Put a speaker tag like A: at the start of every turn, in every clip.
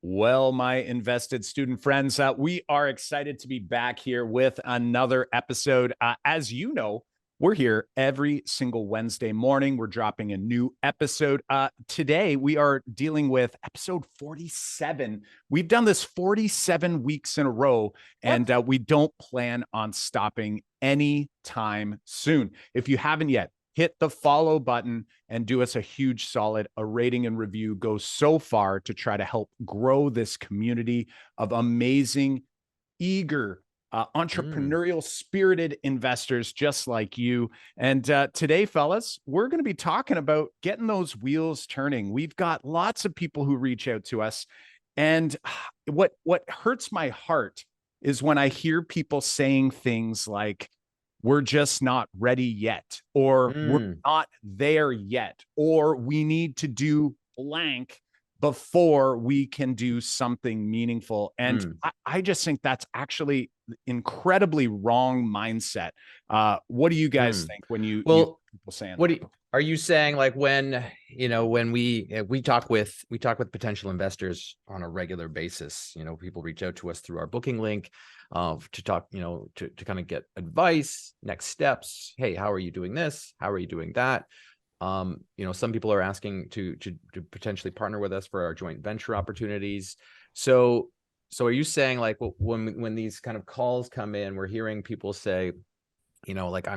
A: Well, my invested student friends, we are excited to be back here with another episode. As you know, we're here every single Wednesday morning. We're dropping a new episode. Today, we are dealing with episode 47. We've done this 47 weeks in a row, and we don't plan on stopping anytime soon. If you haven't yet, hit the follow button and do us a huge solid. A rating and review goes so far to try to help grow this community of amazing, eager, entrepreneurial spirited investors just like you. And today, fellas, we're going to be talking about getting those wheels turning. We've got lots of people who reach out to us. And what hurts my heart is when I hear people saying things like, we're just not ready yet, or we're not there yet, or we need to do blank before we can do something meaningful. And I just think that's actually incredibly wrong mindset. What do you guys think when you people saying that?
B: Are you saying, like, when we talk with potential investors on a regular basis, people reach out to us through our booking link to talk, to kind of get advice, next steps. Hey, how are you doing this? How are you doing that? Some people are asking to potentially partner with us for our joint venture opportunities. So are you saying, like, when these kind of calls come in, we're hearing people say, like,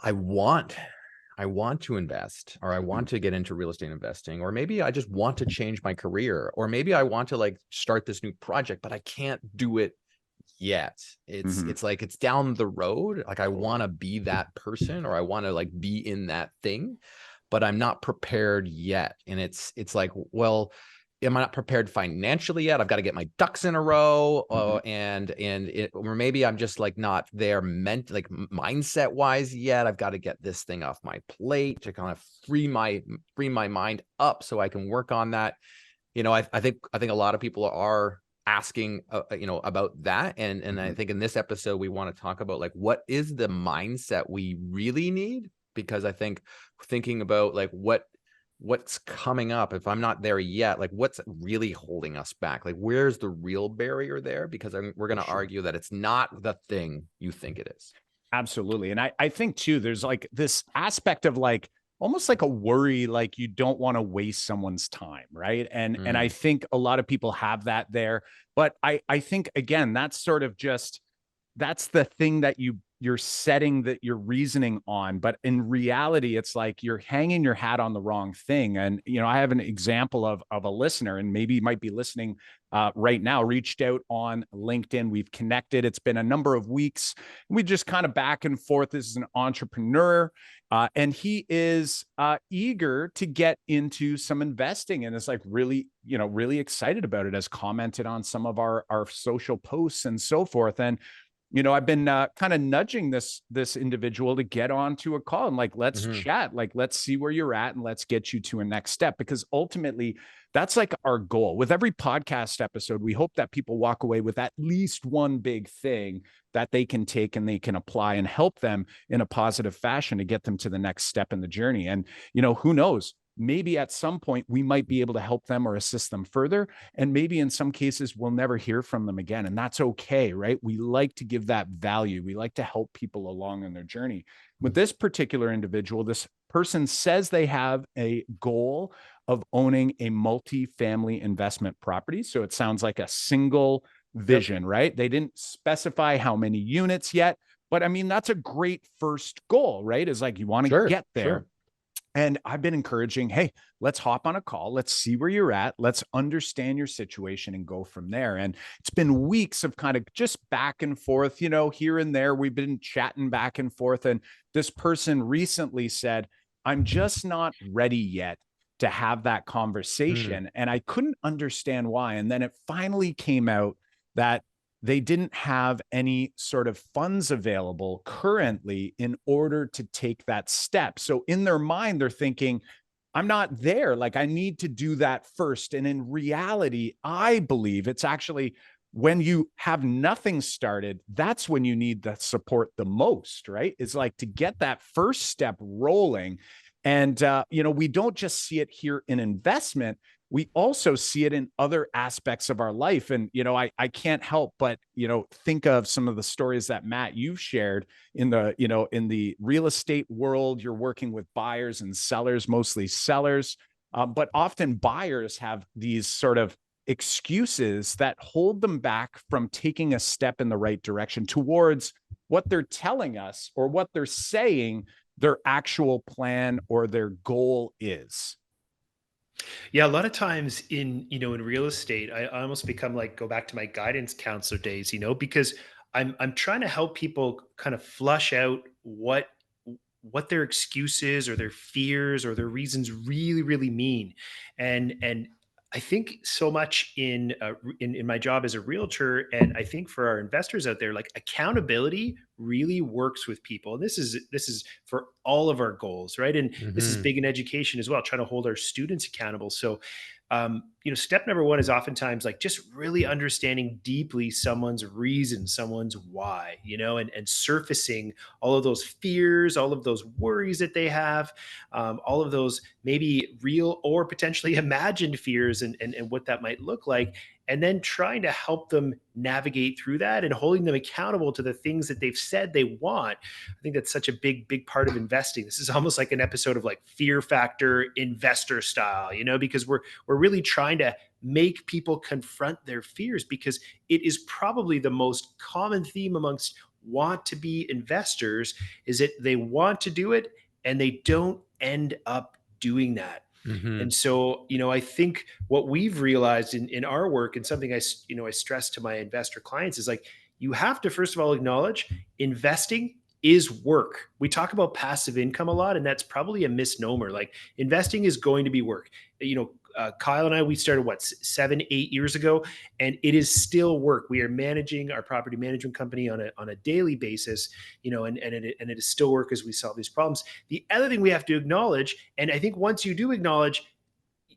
B: I want to invest, or I want to get into real estate investing, or maybe I just want to change my career, or maybe I want to, like, start this new project, but I can't do it yet. It's like, it's down the road. Like, I want to be that person, or I want to, like, be in that thing, but I'm not prepared yet. And it's like, well, am I not prepared financially yet? I've got to get my ducks in a row. Or maybe I'm just, like, not there mindset wise yet. I've got to get this thing off my plate to kind of free my mind up so I can work on that. I think a lot of people are asking, about that. And I think in this episode, we want to talk about, like, what is the mindset we really need? Because I think thinking about, like, what's coming up, if I'm not there yet, like, what's really holding us back? Like, where's the real barrier there? Because we're going to argue that it's not the thing you think it is.
A: Absolutely. And I think too, there's, like, this aspect of, like, almost like a worry, like you don't want to waste someone's time. Right. And I think a lot of people have that there, but I think, again, that's sort of just, that's the thing that you're setting that your reasoning on. But in reality, it's like you're hanging your hat on the wrong thing. And, I have an example of a listener, and maybe you might be listening right now, reached out on LinkedIn. We've connected. It's been a number of weeks. We just kind of back and forth. This is an entrepreneur, and he is eager to get into some investing, and is, like, really, really excited about it, as commented on some of our social posts and so forth. And I've been kind of nudging this individual to get onto a call and, like, let's chat, like, let's see where you're at and let's get you to a next step, because ultimately that's, like, our goal. With every podcast episode, we hope that people walk away with at least one big thing that they can take and they can apply and help them in a positive fashion to get them to the next step in the journey. And, who knows? Maybe at some point we might be able to help them or assist them further. And maybe in some cases we'll never hear from them again. And that's okay, right? We like to give that value. We like to help people along in their journey. With this particular individual, this person says they have a goal of owning a multi-family investment property. So it sounds like a single vision, right? They didn't specify how many units yet, but I mean, that's a great first goal, right? Is like, you want to get there.
B: Sure.
A: And I've been encouraging, hey, let's hop on a call. Let's see where you're at. Let's understand your situation and go from there. And it's been weeks of kind of just back and forth, here and there. We've been chatting back and forth. And this person recently said, I'm just not ready yet to have that conversation. And I couldn't understand why. And then it finally came out that they didn't have any sort of funds available currently in order to take that step. So in their mind, they're thinking, I'm not there. Like, I need to do that first. And in reality, I believe it's actually when you have nothing started, that's when you need the support the most, right? It's like to get that first step rolling. And, we don't just see it here in investment. we also see it in other aspects of our life. And, I can't help but, think of some of the stories that Matt, you've shared in the real estate world. You're working with buyers and sellers, mostly sellers. But often buyers have these sort of excuses that hold them back from taking a step in the right direction towards what they're telling us or what they're saying their actual plan or their goal is.
C: Yeah, a lot of times in real estate, I almost become like go back to my guidance counselor days, because I'm trying to help people kind of flush out what their excuses or their fears or their reasons really mean. And I think so much in my job as a realtor, and I think for our investors out there, like accountability really works with people. And this is for all of our goals, right? And this is
B: Hmm.
C: big in education as well, trying to hold our students accountable. So step number one is oftentimes like just really understanding deeply someone's reason, someone's why, and surfacing all of those fears, all of those worries that they have, all of those maybe real or potentially imagined fears, and what that might look like. And then trying to help them navigate through that and holding them accountable to the things that they've said they want. I think that's such a big part of investing. This is almost like an episode of like Fear Factor investor style, because we're really trying to make people confront their fears, because it is probably the most common theme amongst want to be investors is that they want to do it and they don't end up doing that.
B: Hmm.
C: And so, I think what we've realized in our work, and something I stress to my investor clients, is like, you have to, first of all, acknowledge investing is work. We talk about passive income a lot, and that's probably a misnomer. Like, investing is going to be work. Kyle and I, we started what, 7, 8 years ago, and it is still work. We are managing our property management company on a daily basis, and it is still work as we solve these problems. The other thing we have to acknowledge, and I think once you do acknowledge,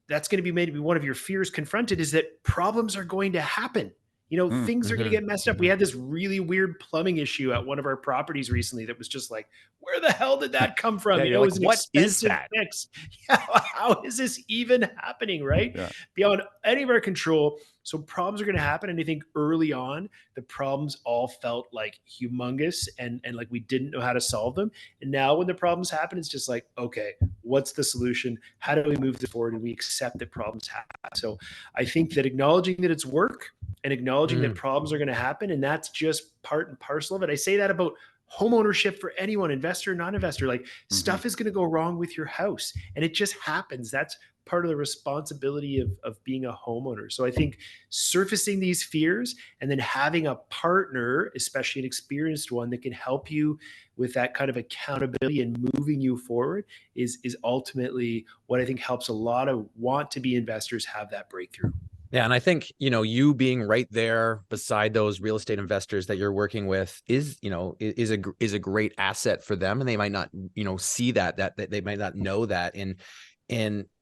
C: that's going to be maybe one of your fears confronted, is that problems are going to happen. Things are going to
B: Hmm.
C: get messed up. We had this really weird plumbing issue at one of our properties recently that was just like, where the hell did that come from?
A: Yeah, you're
C: It
A: like,
C: was an
A: what is
C: expensive
A: that?
C: fix. Yeah, how is this even happening, right?
A: Yeah.
C: Beyond any of our control. So problems are going to happen. And I think early on, the problems all felt like humongous and like we didn't know how to solve them. And now when the problems happen, it's just like, okay, what's the solution? How do we move this forward? And we accept that problems happen. So I think that acknowledging that it's work and acknowledging that
B: Mm.
C: problems are going to happen, and that's just part and parcel of it. I say that about home ownership for anyone, investor, non-investor. Like,
A: Mhm.
C: stuff is going to go wrong with your house, and it just happens. That's part of the responsibility of being a homeowner. So I think surfacing these fears and then having a partner, especially an experienced one, that can help you with that kind of accountability and moving you forward is ultimately what I think helps a lot of want to be investors have that breakthrough.
B: Yeah, and I think, you being right there beside those real estate investors that you're working with is a great asset for them, and they might not, see that they might not know that in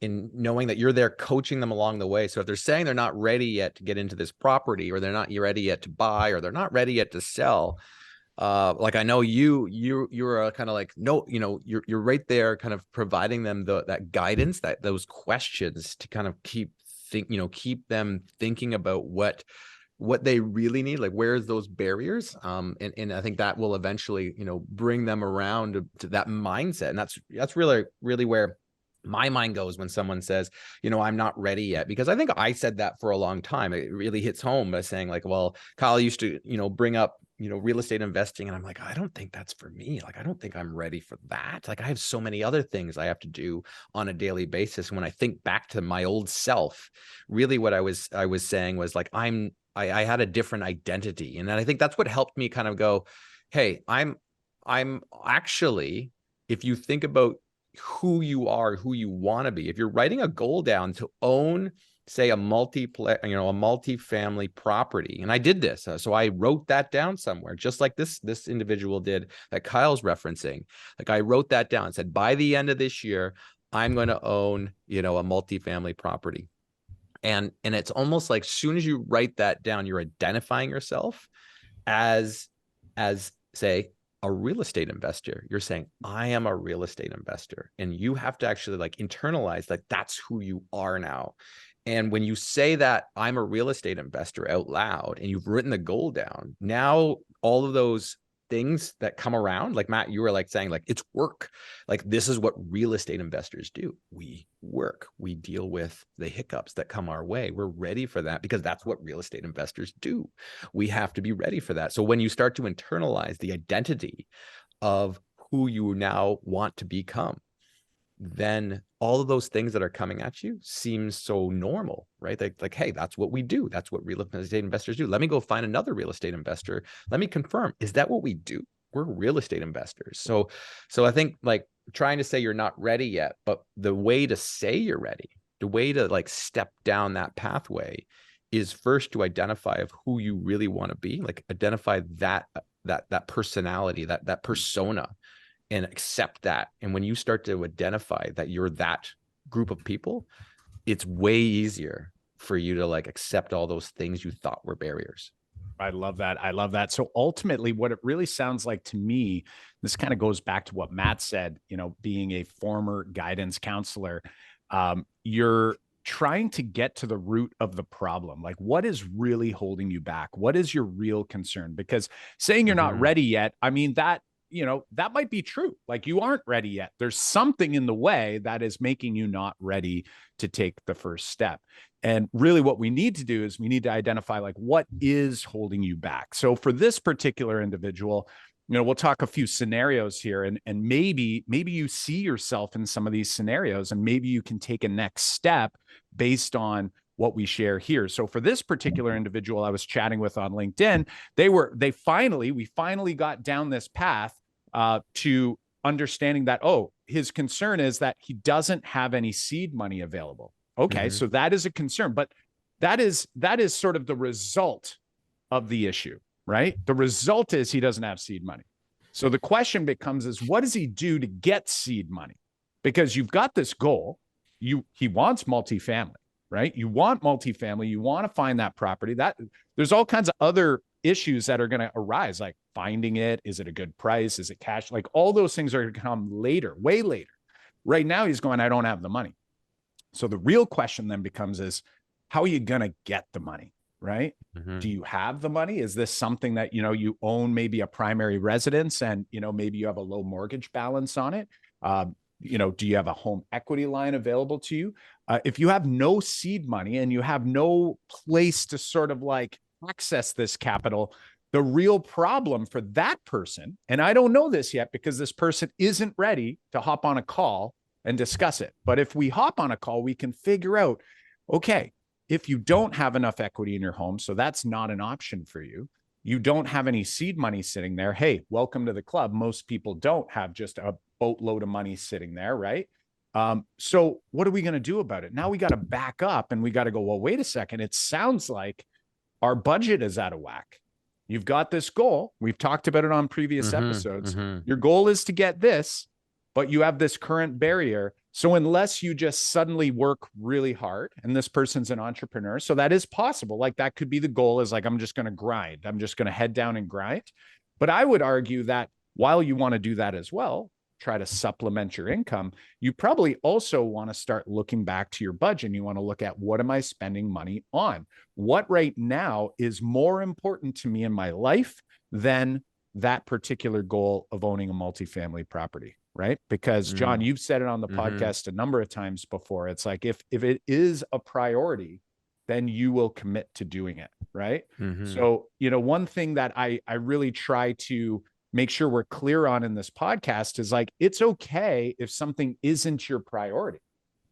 B: knowing that you're there coaching them along the way. So if they're saying they're not ready yet to get into this property, or they're not ready yet to buy, or they're not ready yet to sell, like I know you're kind of like, no, you're right there kind of providing them that guidance, those questions to kind of keep them thinking about what they really need, like where's those barriers, and I think that will eventually bring them around to that mindset. And that's really where my mind goes when someone says, I'm not ready yet, because I think I said that for a long time. It really hits home by saying like, well, Kyle used to bring up real estate investing, and I'm like, I don't think that's for me. Like, I don't think I'm ready for that. Like, I have so many other things I have to do on a daily basis. When I think back to my old self, really what I was saying was like, I had a different identity. And then I think that's what helped me kind of go, hey, I'm actually, if you think about who you are, who you want to be, if you're writing a goal down to own, say, a multi-family property. And I did this. So I wrote that down somewhere, just like this individual did that Kyle's referencing. Like, I wrote that down and said, by the end of this year, I'm going to own, a multi-family property. And it's almost like, as soon as you write that down, you're identifying yourself as say a real estate investor. You're saying, I am a real estate investor, and you have to actually like internalize that that's who you are now. And when you say that I'm a real estate investor out loud and you've written the goal down, now all of those things that come around, like Matt, you were like saying, like, it's work. Like, this is what real estate investors do. We work, we deal with the hiccups that come our way. We're ready for that because that's what real estate investors do. We have to be ready for that. So when you start to internalize the identity of who you now want to become, then all of those things that are coming at you seem so normal, right? Like, hey, that's what we do. That's what real estate investors do. Let me go find another real estate investor. Let me confirm, is that what we do? We're real estate investors. So I think, like, trying to say you're not ready yet, but the way to say you're ready, the way to like step down that pathway is first to identify of who you really want to be, like identify that personality, that persona, and accept that. And when you start to identify that you're that group of people, it's way easier for you to like accept all those things you thought were barriers.
A: I love that. I love that. So ultimately, what it really sounds like to me, this kind of goes back to what Matt said, you know, being a former guidance counselor, you're trying to get to the root of the problem. Like, what is really holding you back? What is your real concern? Because saying you're not ready yet, I mean, that, you know, that might be true. Like, you aren't ready yet. There's something in the way that is making you not ready to take the first step. And really what we need to do is we need to identify, like, what is holding you back. So for this particular individual, you know, we'll talk a few scenarios here, and maybe you see yourself in some of these scenarios, and maybe you can take a next step based on what we share here. So for this particular individual I was chatting with on LinkedIn, we finally got down this path to understanding that, oh, his concern is that he doesn't have any seed money available. Okay, so that is a concern, but that is sort of the result of the issue, right? The result is he doesn't have seed money. So the question becomes is, what does he do to get seed money? Because you've got this goal, he wants multifamily, right? You want multifamily, you want to find that property. That there's all kinds of other issues that are going to arise, like finding it, is it a good price, is it cash? Like, all those things are going to come later, way later. Right now he's going, I don't have the money. So the real question then becomes is, how are you going to get the money, right? Do you have the money? Is this something that, you know, you own maybe a primary residence and, you know, maybe you have a low mortgage balance on it? You know, do you have a home equity line available to you? If you have no seed money and you have no place to sort of like access this capital, the real problem for that person, and I don't know this yet because this person isn't ready to hop on a call and discuss it. But if we hop on a call, we can figure out, okay, if you don't have enough equity in your home, so that's not an option for you, you don't have any seed money sitting there, hey, welcome to the club. Most people don't have just a boatload of money sitting there, right? So what are we going to do about it? Now we got to back up and we got to go, well, wait a second. It sounds like our budget is out of whack. You've got this goal. We've talked about it on previous episodes. Your goal is to get this, but you have this current barrier. So unless you just suddenly work really hard, and this person's an entrepreneur, so that is possible. Like, that could be the goal, is like, I'm just going to grind. I'm just going to head down and grind. But I would argue that while you want to do that as well, try to supplement your income, you probably also want to start looking back to your budget. And you want to look at, what am I spending money on? What right now is more important to me in my life than that particular goal of owning a multifamily property? Right? Because John, you've said it on the podcast a number of times before. It's like, if it is a priority, then you will commit to doing it. Right? So, you know, one thing that I really try to make sure we're clear on in this podcast is, like, it's okay if something isn't your priority,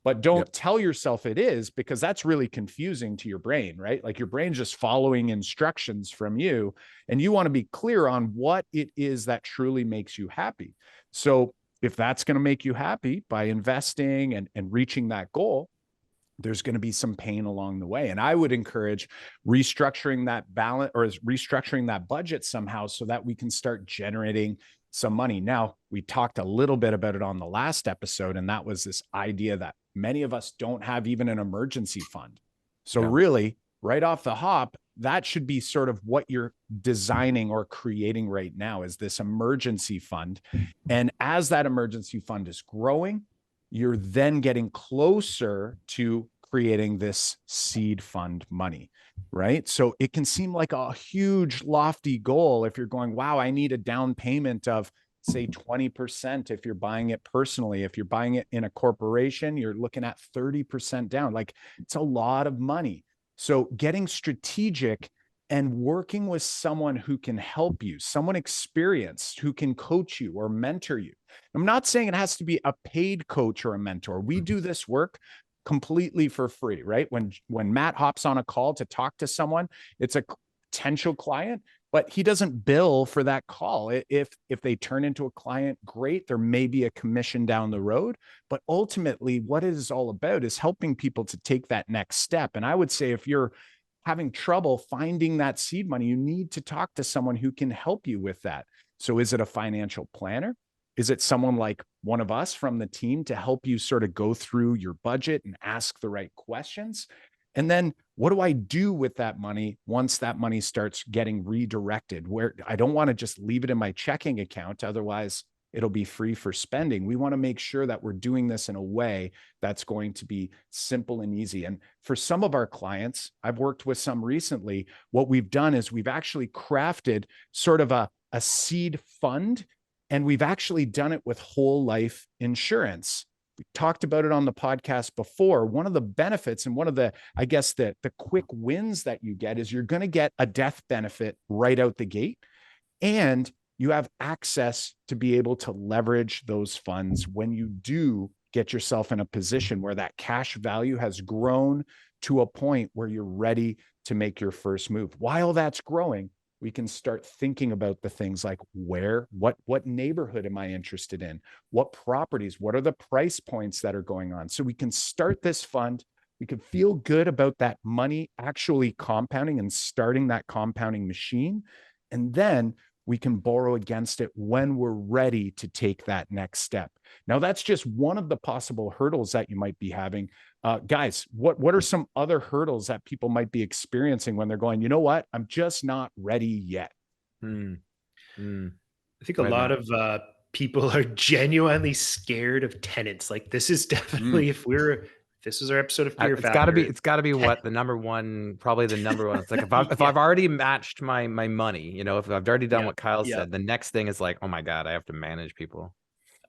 A: but don't tell yourself it is, because that's really confusing to your brain, right? Like, your brain's just following instructions from you, and you want to be clear on what it is that truly makes you happy. So if that's going to make you happy by investing and reaching that goal, there's going to be some pain along the way. And I would encourage restructuring that balance, or restructuring that budget somehow, so that we can start generating some money. Now, we talked a little bit about it on the last episode, and that was this idea that many of us don't have even an emergency fund. So really, right off the hop, that should be sort of what you're designing or creating right now, is this emergency fund. And as that emergency fund is growing, you're then getting closer to creating this seed fund money, right? So it can seem like a huge, lofty goal if you're going, wow, I need a down payment of, say, 20% if you're buying it personally. If you're buying it in a corporation, you're looking at 30% down. Like, it's a lot of money. So getting strategic and working with someone who can help you, someone experienced who can coach you or mentor you. I'm not saying it has to be a paid coach or a mentor. We do this work completely for free, right? When Matt hops on a call to talk to someone, it's a potential client, but he doesn't bill for that call. If they turn into a client, great, there may be a commission down the road, but ultimately what it is all about is helping people to take that next step. And I would say if you're having trouble finding that seed money, you need to talk to someone who can help you with that. So is it a financial planner? Is it someone like one of us from the team to help you sort of go through your budget and ask the right questions? And then what do I do with that money once that money starts getting redirected? Where I don't want to just leave it in my checking account. Otherwise, it'll be free for spending. We want to make sure that we're doing this in a way that's going to be simple and easy. And for some of our clients, I've worked with some recently, what we've done is we've actually crafted sort of a seed fund, and we've actually done it with whole life insurance. We talked about it on the podcast before. One of the benefits and one of the, I guess, the quick wins that you get is you're going to get a death benefit right out the gate. And you have access to be able to leverage those funds when you do get yourself in a position where that cash value has grown to a point where you're ready to make your first move. While that's growing, we can start thinking about the things like what neighborhood am I interested in? What properties? What are the price points that are going on? So we can start this fund. We can feel good about that money actually compounding and starting that compounding machine. And then we can borrow against it when we're ready to take that next step. Now, that's just one of the possible hurdles that you might be having. Guys, what are some other hurdles that people might be experiencing when they're going, you know what, I'm just not ready yet?
C: I think a lot of people are genuinely scared of tenants. Like, this is definitely, if this is our episode of Fear Factor.
B: It's gotta be what the number one, probably the number one. It's like, if I've already matched my money, you know, if I've already done what Kyle said, the next thing is like, oh my God, I have to manage people.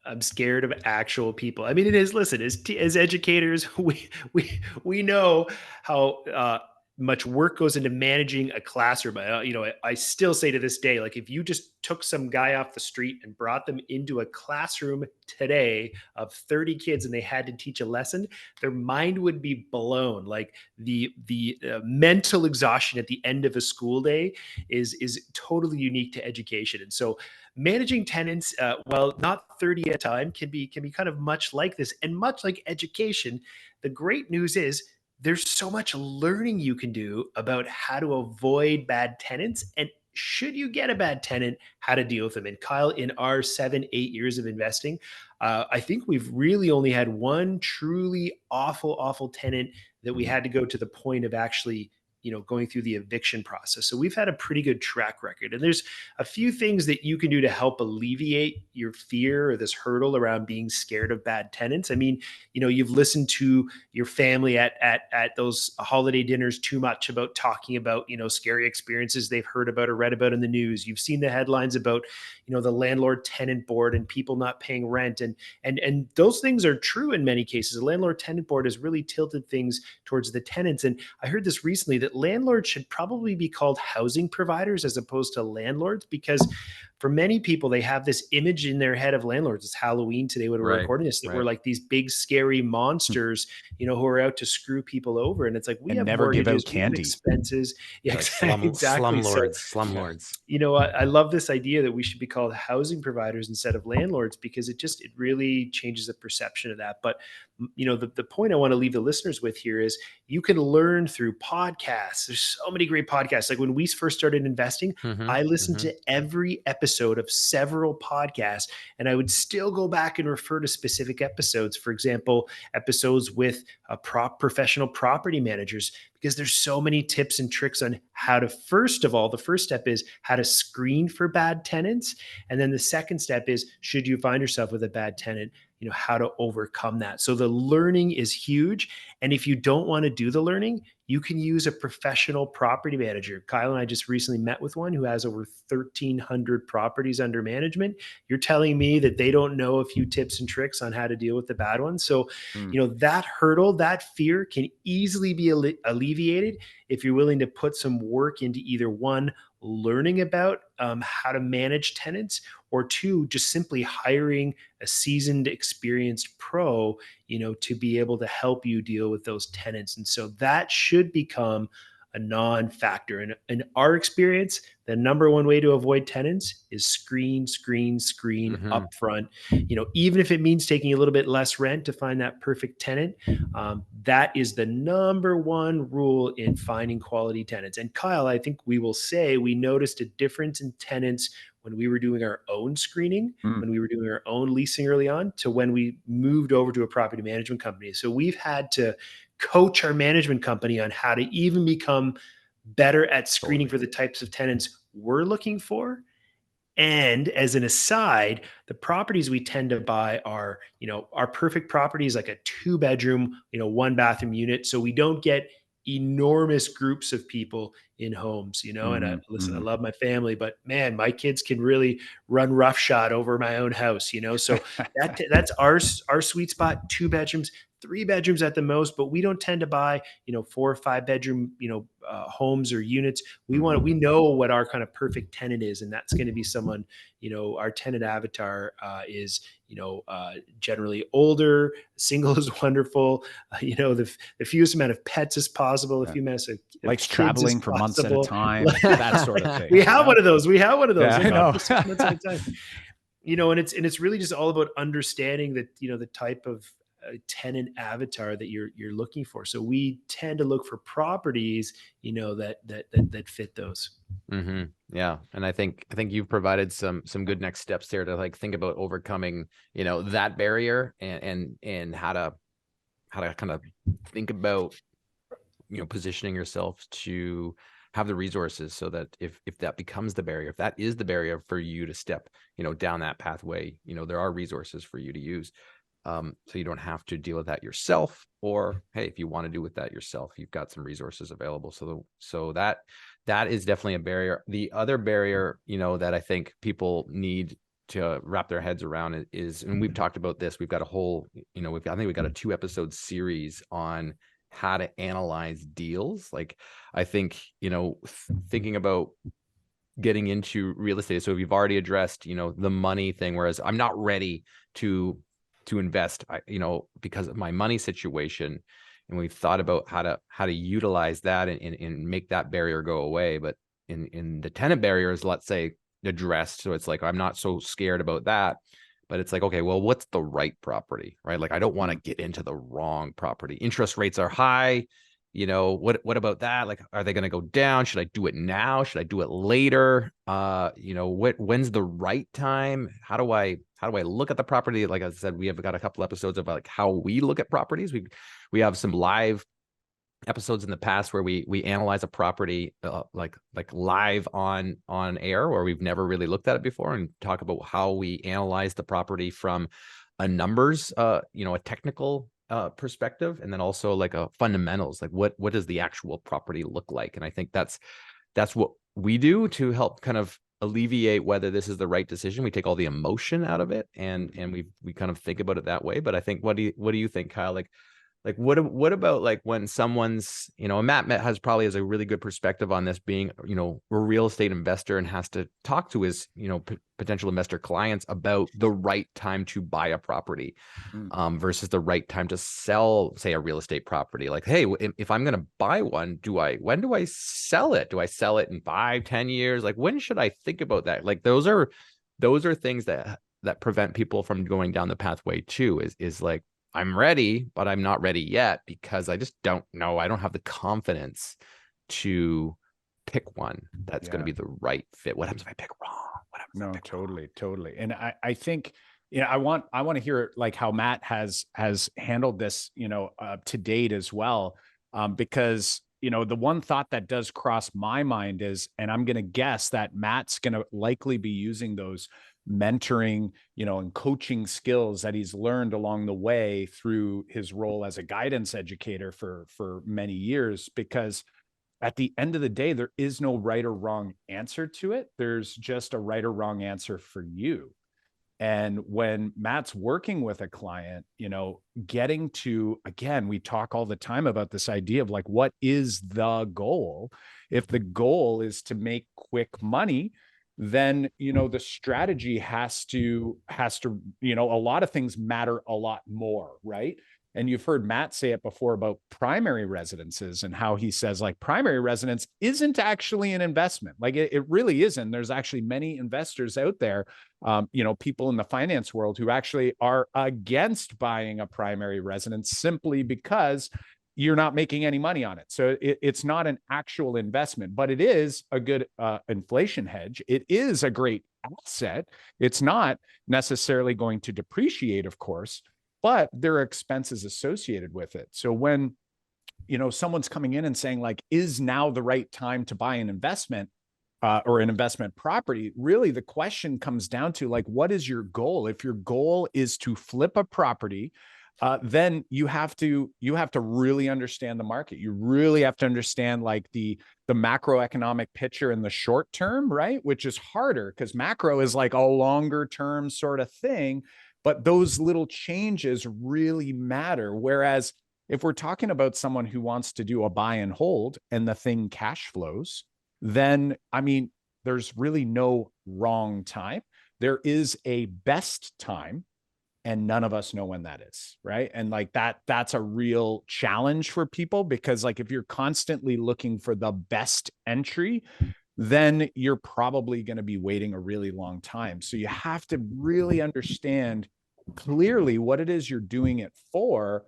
C: I'm scared of actual people. I mean, it is, listen, as educators, we know how much work goes into managing a classroom. I still say to this day, like, if you just took some guy off the street and brought them into a classroom today of 30 kids and they had to teach a lesson, their mind would be blown. Like, the mental exhaustion at the end of a school day is totally unique to education. And so managing tenants, well, not 30 at a time, can be kind of much like this, and much like education. The great news is there's so much learning you can do about how to avoid bad tenants, and should you get a bad tenant, how to deal with them. And Kyle, in our 7-8 years of investing, I think we've really only had one truly awful tenant that we had to go to the point of actually going through the eviction process. So we've had a pretty good track record. And there's a few things that you can do to help alleviate your fear or this hurdle around being scared of bad tenants. I mean, you've listened to your family at those holiday dinners too much about talking about, scary experiences they've heard about or read about in the news. You've seen the headlines about, the landlord tenant board and people not paying rent. And those things are true in many cases. The landlord tenant board has really tilted things towards the tenants. And I heard this recently, that landlords should probably be called housing providers as opposed to landlords, because for many people, they have this image in their head of landlords. It's Halloween today when we're recording this, that we're like these big, scary monsters, who are out to screw people over. And it's like, we have
A: never give out
C: mortgages, we have
A: candy.
C: expenses. Yeah,
B: Like
C: exactly.
B: Slumlords.
C: I love this idea that we should be called housing providers instead of landlords, because it really changes the perception of that. But the point I want to leave the listeners with here is you can learn through podcasts. There's so many great podcasts. Like, when we first started investing, I listened to every episode of several podcasts, and I would still go back and refer to specific episodes. For example, episodes with professional property managers, because there's so many tips and tricks on how to, first of all, the first step is how to screen for bad tenants. And then the second step is, should you find yourself with a bad tenant, how to overcome that. So the learning is huge. And if you don't want to do the learning, you can use a professional property manager. Kyle and I just recently met with one who has over 1,300 properties under management. You're telling me that they don't know a few tips and tricks on how to deal with the bad ones. So, that hurdle, that fear can easily be alleviated if you're willing to put some work into either one, learning about how to manage tenants, or two, just simply hiring a seasoned, experienced pro, to be able to help you deal with those tenants. And so that should become a non-factor. And in our experience, the number one way to avoid tenants is screen upfront. Even if it means taking a little bit less rent to find that perfect tenant, that is the number one rule in finding quality tenants. And Kyle, I think we will say we noticed a difference in tenants when we were doing our own screening, when we were doing our own leasing early on, to when we moved over to a property management company. So we've had to coach our management company on how to even become better at screening for the types of tenants we're looking for. And as an aside, the properties we tend to buy are, our perfect properties, like a 2-bedroom, 1-bathroom unit. So we don't get enormous groups of people in homes, and listen, I love my family, but man, my kids can really run roughshod over my own house, so that's our sweet spot. 2 bedrooms, 3 bedrooms at the most, but we don't tend to buy, 4 or 5 bedroom, homes or units. We know what our kind of perfect tenant is, and that's going to be someone, our tenant avatar is, generally older, single is wonderful, the fewest amount of pets as possible, the few amounts of
A: likes traveling for months at a time, that sort of thing.
C: We have one of those.
A: Yeah, I know.
C: 6 months at a time. And it's really just all about understanding that, the type of tenant avatar that you're looking for. So we tend to look for properties, that fit those.
B: Yeah. And I think you've provided some good next steps there to think about overcoming, that barrier and how to kind of think about, positioning yourself to have the resources so that if that becomes the barrier, if that is the barrier for you to step, down that pathway, there are resources for you to use. So you don't have to deal with that yourself, or hey, if you want to do with that yourself, you've got some resources available. So that is definitely a barrier. The other barrier, that I think people need to wrap their heads around is, and we've talked about this, we've got a whole, I think we've got a 2-episode series on how to analyze deals. I think, thinking about getting into real estate. So we've already addressed, the money thing, whereas I'm not ready to invest, because of my money situation. And we've thought about how to utilize that and make that barrier go away. But in the tenant barriers, let's say, addressed. So it's I'm not so scared about that, but it's okay, well, what's the right property, right? I don't want to get into the wrong property. Interest rates are high. What about that? Are they going to go down? Should I do it now? Should I do it later? When's the right time? How do I look at the property? Like I said, we have got a couple episodes of how we look at properties. We have some live episodes in the past where we analyze a property like live on air, where we've never really looked at it before, and talk about how we analyze the property from a numbers, a technical perspective, and then also a fundamentals, what does the actual property look like. And I think that's what we do to help kind of alleviate whether this is the right decision. We take all the emotion out of it, and we kind of think about it that way. But I think, what do you think, Kyle? What about when someone's, and Matt has a really good perspective on this, being, a real estate investor and has to talk to his, potential investor clients about the right time to buy a property versus the right time to sell, say, a real estate property. Hey, if I'm going to buy one, when do I sell it? Do I sell it in 5-10 years? When should I think about that? Those are things that prevent people from going down the pathway too, is I'm ready, but I'm not ready yet because I just don't know. I don't have the confidence to pick one that's going to be the right fit. What happens if I pick wrong?
A: Totally. And I think, I want to hear how Matt has handled this, to date as well. Because, the one thought that does cross my mind is, and I'm going to guess that Matt's going to likely be using those mentoring, and coaching skills that he's learned along the way through his role as a guidance educator for many years. Because at the end of the day, there is no right or wrong answer to it. There's just a right or wrong answer for you. And when Matt's working with a client, getting to, again, we talk all the time about this idea of like, what is the goal? If the goal is to make quick money, then, the strategy has to, a lot of things matter a lot more, right? And you've heard Matt say it before about primary residences and how he says like primary residence isn't actually an investment. Like it really isn't. There's actually many investors out there, people in the finance world who actually are against buying a primary residence simply because you're not making any money on it. So it's not an actual investment, but it is a good inflation hedge. It is a great asset. It's not necessarily going to depreciate, of course, but there are expenses associated with it. So when, someone's coming in and saying like, is now the right time to buy an investment or an investment property? Really, the question comes down to like, what is your goal? If your goal is to flip a property, then you have to really understand the market. You really have to understand like the macroeconomic picture in the short term, right? Which is harder because macro is like a longer term sort of thing, but those little changes really matter. Whereas if we're talking about someone who wants to do a buy and hold and the thing cash flows, then I mean, there's really no wrong time. There is a best time, and none of us know when that is, right? And like that's a real challenge for people, because like if you're constantly looking for the best entry, then you're probably going to be waiting a really long time. So you have to really understand clearly what it is you're doing it for.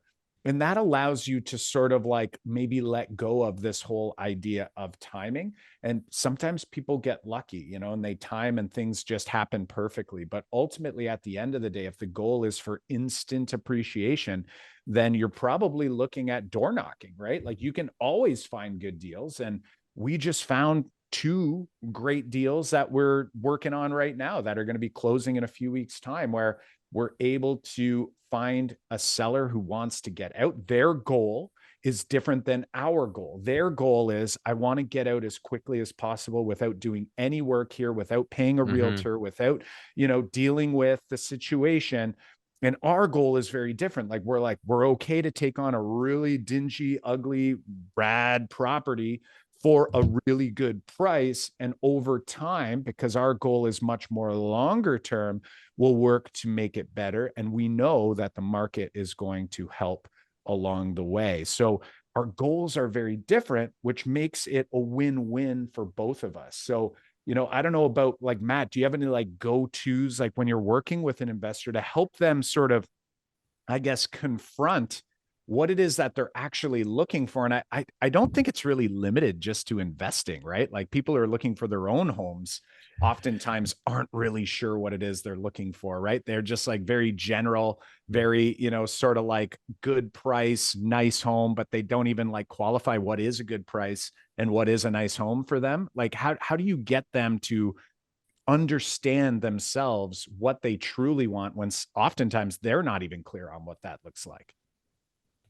A: And that allows you to sort of like maybe let go of this whole idea of timing. And sometimes people get lucky, and they time and things just happen perfectly. But ultimately, at the end of the day, if the goal is for instant appreciation, then you're probably looking at door knocking, right? Like you can always find good deals. And we just found two great deals that we're working on right now that are going to be closing in a few weeks' time, where we're able to find a seller who wants to get out. Their goal is different than our goal. Their goal is, I want to get out as quickly as possible without doing any work here, without paying a realtor, without, dealing with the situation. And our goal is very different. Like we're okay to take on a really dingy, ugly, bad property for a really good price. And over time, because our goal is much more longer term, we'll work to make it better. And we know that the market is going to help along the way. So our goals are very different, which makes it a win-win for both of us. So, I don't know about like Matt, do you have any like go-tos, like when you're working with an investor to help them sort of, I guess, confront what it is that they're actually looking for? And I don't think it's really limited just to investing, right? Like people are looking for their own homes, oftentimes aren't really sure what it is they're looking for, right? They're just like very general, very, sort of like good price, nice home, but they don't even like qualify what is a good price and what is a nice home for them. Like how do you get them to understand themselves what they truly want when oftentimes they're not even clear on what that looks like?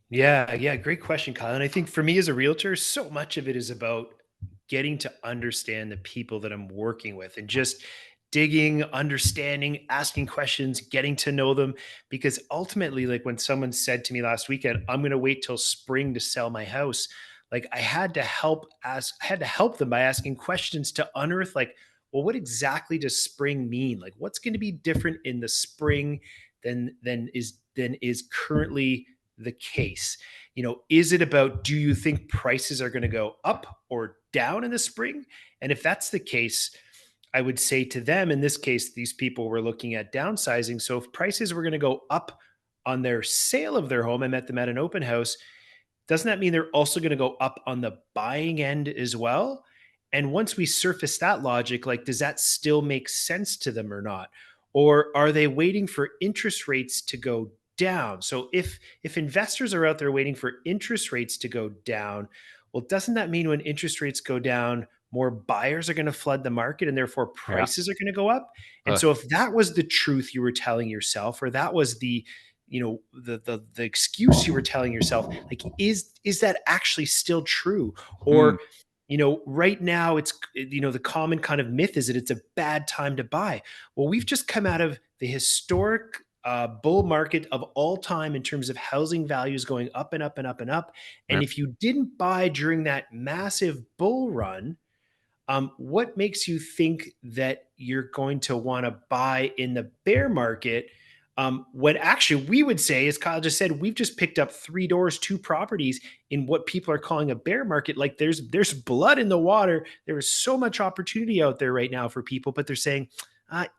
C: Yeah, great question, Kyle. And I think for me as a realtor, so much of it is about getting to understand the people that I'm working with and just digging, understanding, asking questions, getting to know them. Because ultimately, like when someone said to me last weekend, I'm going to wait till spring to sell my house, like I had to help them by asking questions to unearth like, well, what exactly does spring mean? Like what's going to be different in the spring than is currently the case? Is it about, do you think prices are going to go up or down in the spring? And if that's the case, I would say to them, in this case, these people were looking at downsizing. So if prices were going to go up on their sale of their home, I met them at an open house, doesn't that mean they're also going to go up on the buying end as well? And once we surface that logic, like, does that still make sense to them or not? Or are they waiting for interest rates to go down? So if investors are out there waiting for interest rates to go down, well, doesn't that mean when interest rates go down, more buyers are going to flood the market and therefore
B: Yeah.
C: prices are going to go up. And so if that was the truth you were telling yourself, or that was the, the excuse you were telling yourself, like, is that actually still true? Or, right now it's, the common kind of myth is that it's a bad time to buy. Well, we've just come out of the historic bull market of all time in terms of housing values going up and up and up and up. And
B: Yep.
C: if you didn't buy during that massive bull run, what makes you think that you're going to want to buy in the bear market? When actually we would say, as Kyle just said, we've just picked up 3 doors, 2 properties in what people are calling a bear market. Like there's blood in the water. There is so much opportunity out there right now for people, but they're saying,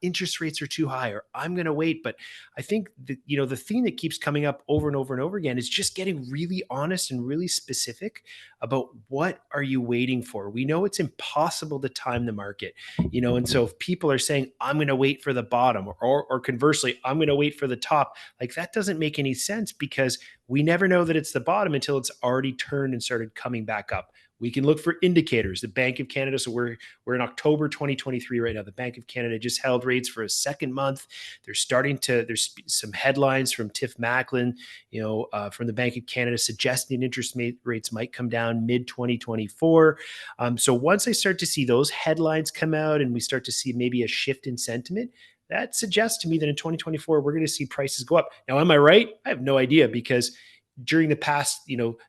C: interest rates are too high, or I'm going to wait. But I think the theme that keeps coming up over and over and over again is just getting really honest and really specific about what are you waiting for. We know it's impossible to time the market, and so if people are saying, I'm going to wait for the bottom, or conversely, I'm going to wait for the top, like that doesn't make any sense, because we never know that it's the bottom until it's already turned and started coming back up. We can look for indicators. The Bank of Canada, so we're in October 2023 right now. The Bank of Canada just held rates for a second month. There's some headlines from Tiff Macklin, from the Bank of Canada, suggesting interest rates might come down mid 2024. So once I start to see those headlines come out and we start to see maybe a shift in sentiment, that suggests to me that in 2024 we're going to see prices go up. Now, am I right? I have no idea, because during the past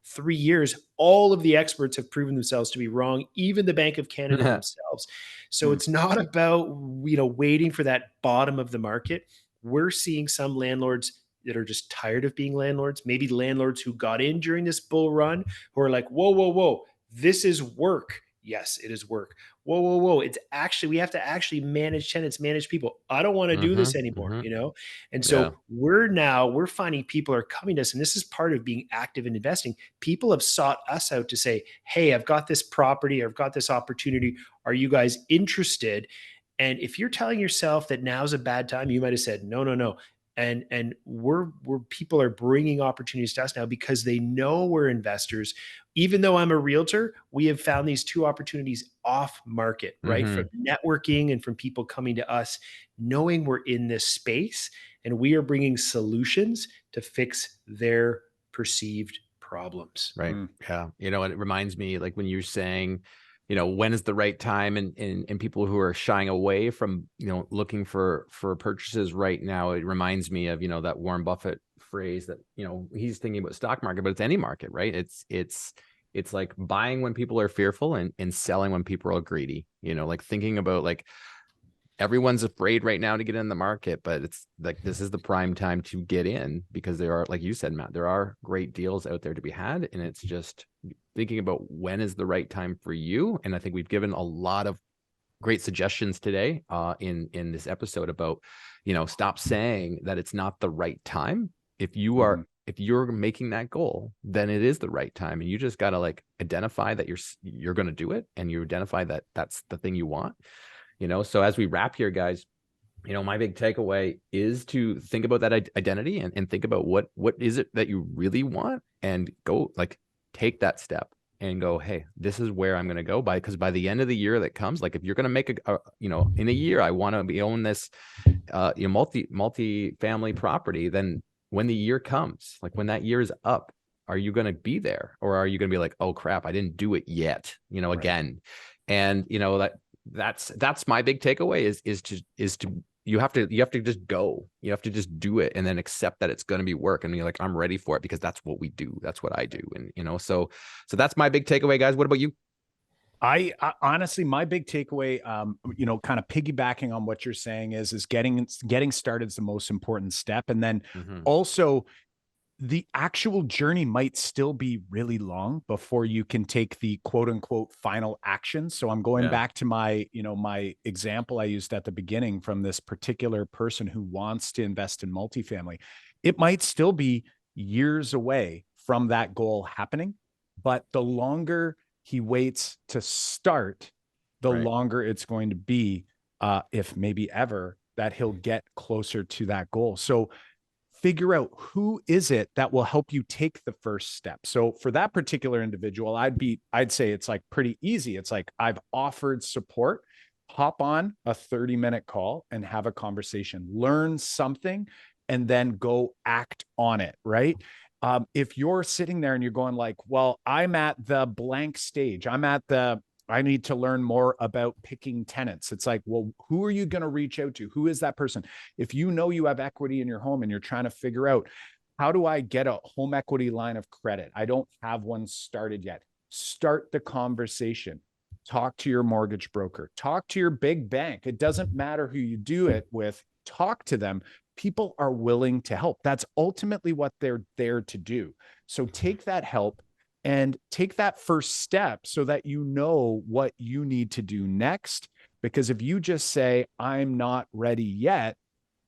C: 3 years, all of the experts have proven themselves to be wrong, even the Bank of Canada themselves. So it's not about waiting for that bottom of the market. We're seeing some landlords that are just tired of being landlords, maybe landlords who got in during this bull run, who are like, whoa, this is work. Yes, it is work. Whoa. It's actually, we have to actually manage tenants, manage people. I don't want to do this anymore, And so we're finding people are coming to us, and this is part of being active in investing. People have sought us out to say, hey, I've got this property, I've got this opportunity. Are you guys interested? And if you're telling yourself that now's a bad time, you might have said, no. And we're people are bringing opportunities to us now because they know we're investors. Even though I'm a realtor, we have found these 2 opportunities off market, right? From networking and from people coming to us, knowing we're in this space and we are bringing solutions to fix their perceived problems.
B: Right. Yeah. And it reminds me, like when you're saying, when is the right time, and people who are shying away from, looking for purchases right now, it reminds me of, that Warren Buffett phrase that, he's thinking about stock market, but it's any market, right? It's like buying when people are fearful and selling when people are greedy, like thinking about like, everyone's afraid right now to get in the market, but it's like, this is the prime time to get in, because there are, like you said, Matt, there are great deals out there to be had. And it's just thinking about when is the right time for you. And I think we've given a lot of great suggestions today in this episode about, stop saying that it's not the right time. If you are, if you're making that goal, then it is the right time. And you just got to like identify that you're going to do it. And you identify that that's the thing you want. So as we wrap here, guys, my big takeaway is to think about that identity and think about what is it that you really want, and go like take that step and go, hey, this is where I'm going to go by, because by the end of the year that comes, like if you're going to make in a year, I want to be own this, multi-family property, then when the year comes, like when that year is up, are you going to be there, or are you going to be like, oh crap, I didn't do it yet, again. And that's my big takeaway is to you have to just go, you have to just do it, and then accept that it's going to be work, and you're like, I'm ready for it, because that's what we do, that's what I do. And so that's my big takeaway, guys. What about you?
A: I honestly, my big takeaway, kind of piggybacking on what you're saying is getting started is the most important step. And then also the actual journey might still be really long before you can take the quote unquote final action. So I'm going back to my example I used at the beginning from this particular person who wants to invest in multifamily. It might still be years away from that goal happening, but the longer he waits to start, the longer it's going to be, if maybe ever, that he'll get closer to that goal. So figure out who is it that will help you take the first step. So for that particular individual, I'd say it's like pretty easy. It's like, I've offered support. Hop on a 30-minute call and have a conversation, learn something, and then go act on it, right? If you're sitting there and you're going like, well, I'm at the blank stage, I need to learn more about picking tenants. It's like, well, who are you going to reach out to? Who is that person? If you know you have equity in your home and you're trying to figure out, how do I get a home equity line of credit? I don't have one started yet. Start the conversation. Talk to your mortgage broker. Talk to your big bank. It doesn't matter who you do it with. Talk to them. People are willing to help. That's ultimately what they're there to do. So take that help and take that first step so that you know what you need to do next. Because if you just say, I'm not ready yet,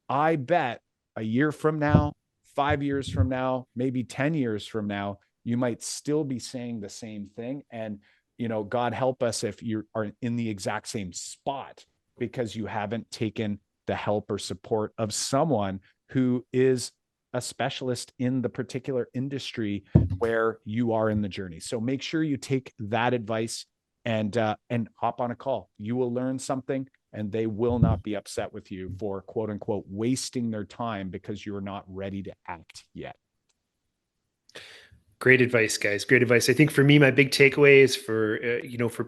A: I bet a year from now, 5 years from now, maybe 10 years from now, you might still be saying the same thing. And, God help us if you are in the exact same spot because you haven't taken the help or support of someone who is a specialist in the particular industry where you are in the journey. So make sure you take that advice and hop on a call. You will learn something, and they will not be upset with you for quote unquote wasting their time because you're not ready to act yet.
C: Great advice, guys. Great advice. I think for me, my big takeaway is for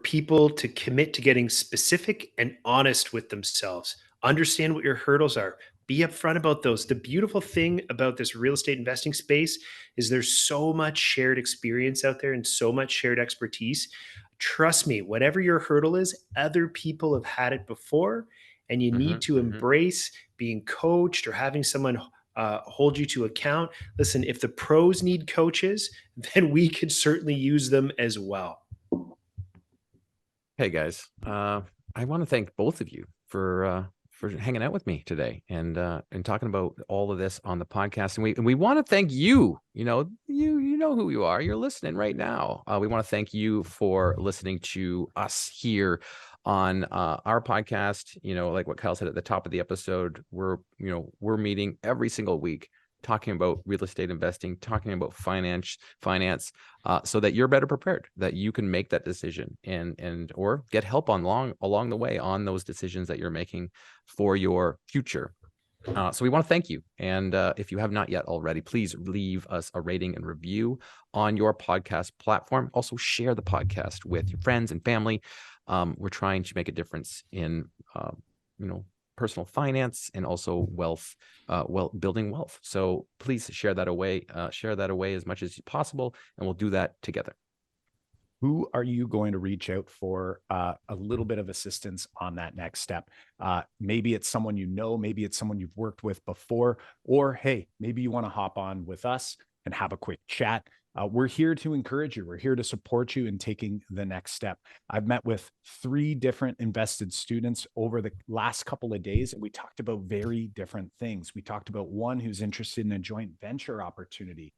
C: people to commit to getting specific and honest with themselves. Understand what your hurdles are. Be upfront about those. The beautiful thing about this real estate investing space is there's so much shared experience out there and so much shared expertise. Trust me, whatever your hurdle is, other people have had it before, and you need to embrace being coached or having someone hold you to account. Listen, if the pros need coaches, then we could certainly use them as well.
B: Hey guys, I want to thank both of you for hanging out with me today and talking about all of this on the podcast. And we want to thank you. You know who you are. You're listening right now. We want to thank you for listening to us here on our podcast. Like what Kyle said at the top of the episode, we're meeting every single week, talking about real estate investing, talking about finance, so that you're better prepared, that you can make that decision and or get help along the way on those decisions that you're making for your future. So we want to thank you. And if you have not yet already, please leave us a rating and review on your podcast platform. Also share the podcast with your friends and family. We're trying to make a difference in, personal finance and also building wealth. So please share that away as much as possible, and we'll do that together.
A: Who are you going to reach out for a little bit of assistance on that next step? Maybe it's someone maybe it's someone you've worked with before, or hey, maybe you want to hop on with us and have a quick chat. We're here to encourage you. We're here to support you in taking the next step. I've met with 3 different invested students over the last couple of days, and we talked about very different things. We talked about one who's interested in a joint venture opportunity,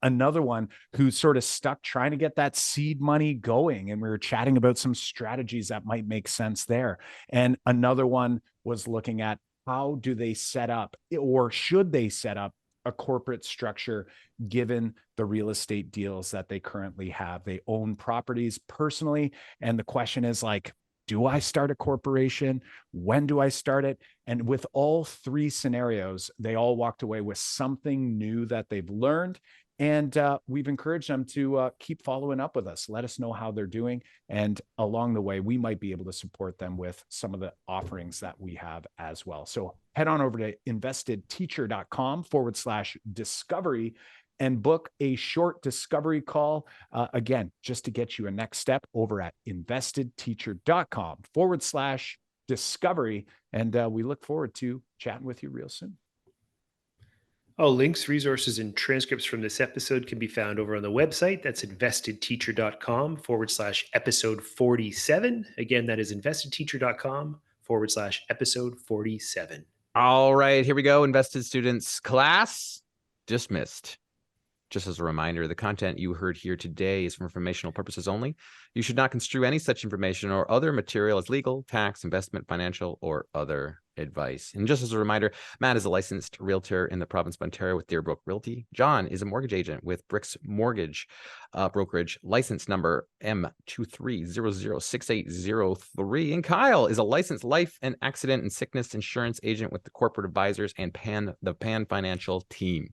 A: another one who's sort of stuck trying to get that seed money going, and we were chatting about some strategies that might make sense there. And another one was looking at how do they set up, or should they set up, a corporate structure given the real estate deals that they currently have. They own properties personally. And the question is like, do I start a corporation? When do I start it? And with all 3 scenarios, they all walked away with something new that they've learned. And we've encouraged them to keep following up with us. Let us know how they're doing. And along the way, we might be able to support them with some of the offerings that we have as well. So head on over to investedteacher.com/discovery and book a short discovery call. Again, just to get you a next step over at investedteacher.com/discovery. And we look forward to chatting with you real soon.
C: All links, resources, and transcripts from this episode can be found over on the website. That's investedteacher.com/episode 47. Again, that is investedteacher.com/episode 47.
B: All right, here we go. Invested students, class dismissed. Just as a reminder, the content you heard here today is for informational purposes only. You should not construe any such information or other material as legal, tax, investment, financial, or other advice. And just as a reminder, Matt is a licensed realtor in the province of Ontario with Deerbrook Realty. John is a mortgage agent with Bricks Mortgage Brokerage, license number M23006803. And Kyle is a licensed life and accident and sickness insurance agent with the Corporate Advisors and the Pan Financial team.